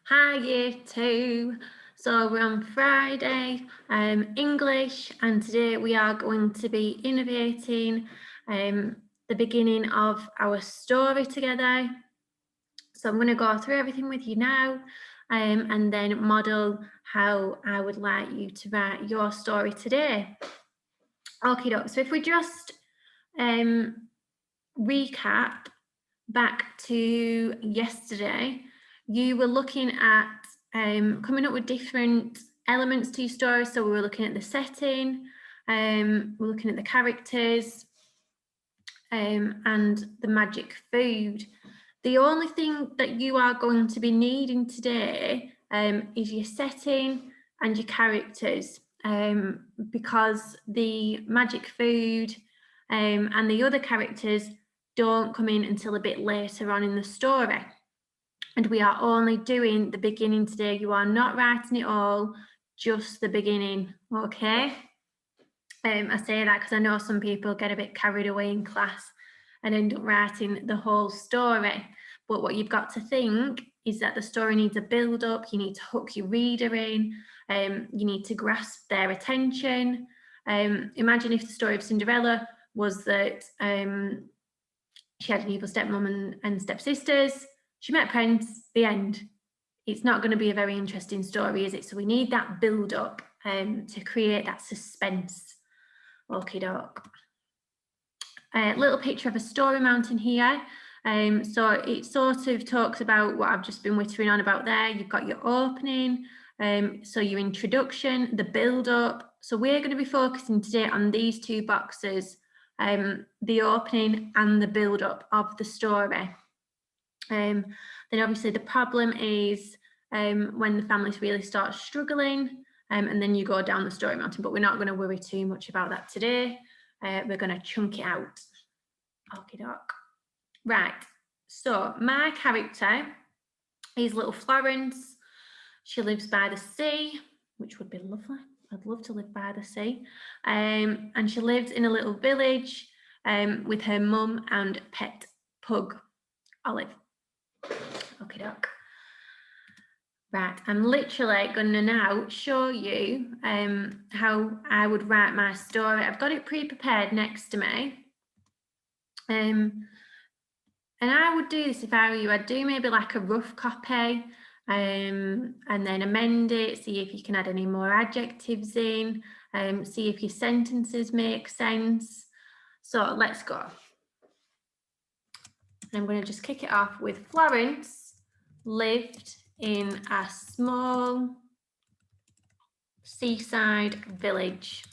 Hi, Year 2. So we're on Friday, English, and today we are going to be innovating the beginning of our story together. So I'm going to go through everything with you now and then model how I would like you to write your story today. Okay, so if we just recap back to yesterday, you were looking at coming up with different elements to your story. So we were looking at the setting, we're looking at the characters, and the magic food. The only thing that you are going to be needing today is your setting and your characters, because the magic food and the other characters don't come in until a bit later on in the story. And we are only doing the beginning today. You are not writing it all, just the beginning, okay? I say that because I know some people get a bit carried away in class and end up writing the whole story. But what you've got to think is that the story needs a build up, you need to hook your reader in, you need to grasp their attention. Imagine if the story of Cinderella was that she had an evil stepmom and stepsisters, she met a prince, the end. It's not going to be a very interesting story, is it? So we need that build up to create that suspense. Okie doke. A little picture of a story mountain here. So it sort of talks about what I've just been whittering on about there. You've got your opening, so your introduction, the build up. So we're going to be focusing today on these two boxes, the opening and the build up of the story. Then obviously the problem is when the families really start struggling, and then you go down the story mountain, but we're not going to worry too much about that today. We're going to chunk it out. Okie doke. Right, so my character is little Florence. She lives by the sea, which would be lovely. I'd love to live by the sea. And she lives in a little village with her mum and pet pug, Olive. Okie doke. Right, I'm literally going to now show you how I would write my story. I've got it pre-prepared next to me. And I would do this if I were you. I'd do maybe like a rough copy and then amend it, see if you can add any more adjectives in, see if your sentences make sense. So let's go. And I'm going to just kick it off with Florence lived in a small seaside village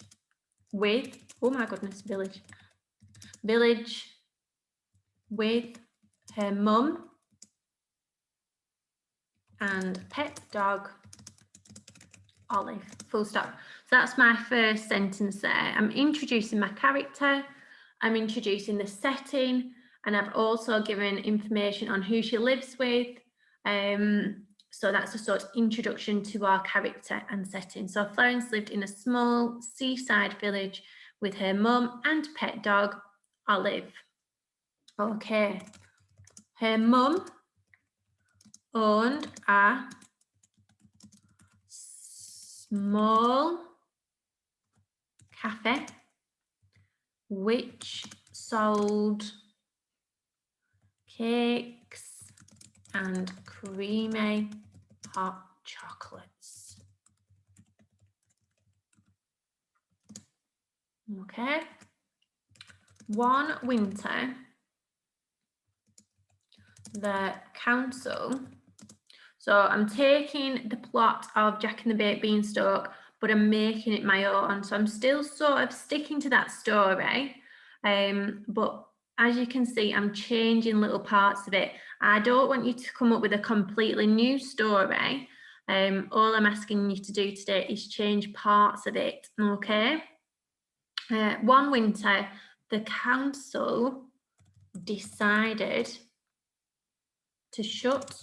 with, oh my goodness, village with her mum and pet dog, Olive, full stop. So that's my first sentence there. I'm introducing my character, I'm introducing the setting, and I've also given information on who she lives with. So that's a sort of introduction to our character and setting. So Florence lived in a small seaside village with her mum and pet dog, Olive. Okay. Her mum owned a small cafe which sold cakes and creamy hot chocolates. Okay. One winter, the council, so I'm taking the plot of Jack and the Baked Beanstalk, but I'm making it my own. So I'm still sort of sticking to that story, but as you can see, I'm changing little parts of it. I don't want you to come up with a completely new story. All I'm asking you to do today is change parts of it, okay? One winter, the council decided to shut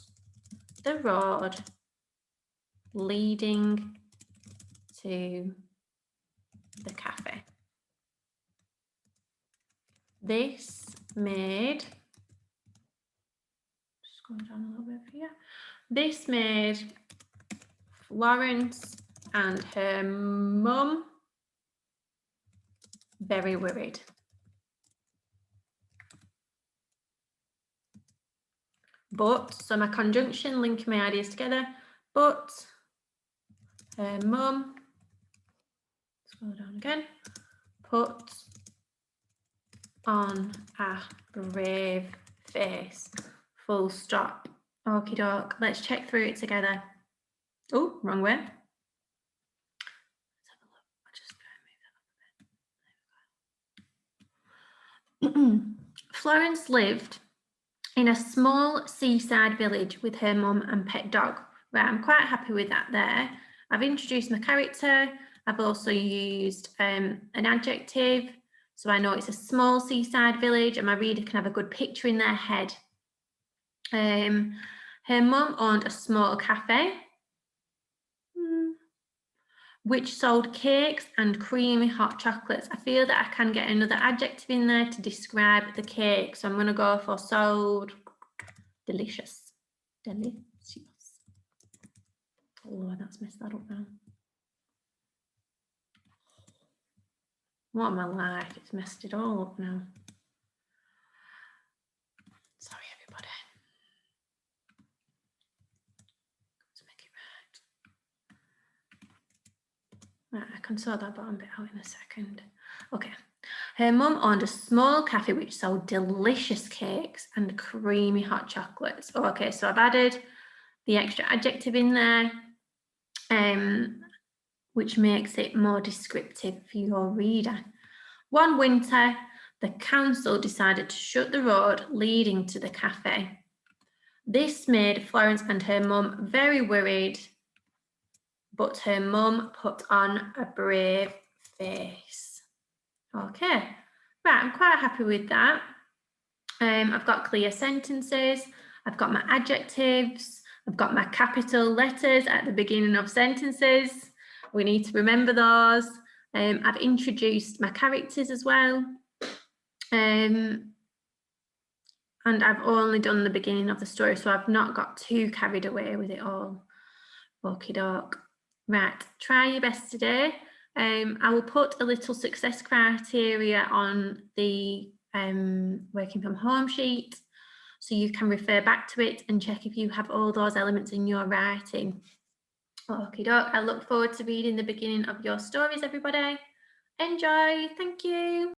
the road leading to the cafe. This made, Scroll down a little bit here. This made Florence and her mum very worried. But, so my conjunction linking my ideas together, but her mum, scroll down again, put on a brave face, full stop. Okie doke, let's check through it together. Oh, wrong way. Let's have a look. I'll just try and move that up a bit. Florence lived in a small seaside village with her mum and pet dog. Right, I'm quite happy with that there. I've introduced my character. I've also used an adjective. So I know it's a small seaside village and my reader can have a good picture in their head. Her mum owned a small cafe which sold cakes and creamy hot chocolates. I feel that I can get another adjective in there to describe the cake. So I'm going to go for sold delicious. Delicious. Oh, that's messed that up now. What am I like? It's messed it all up now. Sorry, everybody. Let's make it right. Right, I can sort that bottom bit out in a second. Okay. Her mum owned a small cafe which sold delicious cakes and creamy hot chocolates. Oh, okay, so I've added the extra adjective in there, which makes it more descriptive for your reader. One winter, the council decided to shut the road leading to the cafe. This made Florence and her mum very worried, but her mum put on a brave face. Okay, right, I'm quite happy with that. I've got clear sentences, I've got my adjectives, I've got my capital letters at the beginning of sentences. We need to remember those. I've introduced my characters as well. And I've only done the beginning of the story, so I've not got too carried away with it all. Okie doke. Right, try your best today. I will put a little success criteria on the working from home sheet, so you can refer back to it and check if you have all those elements in your writing. Okie doke. I look forward to reading the beginning of your stories, everybody. Enjoy. Thank you.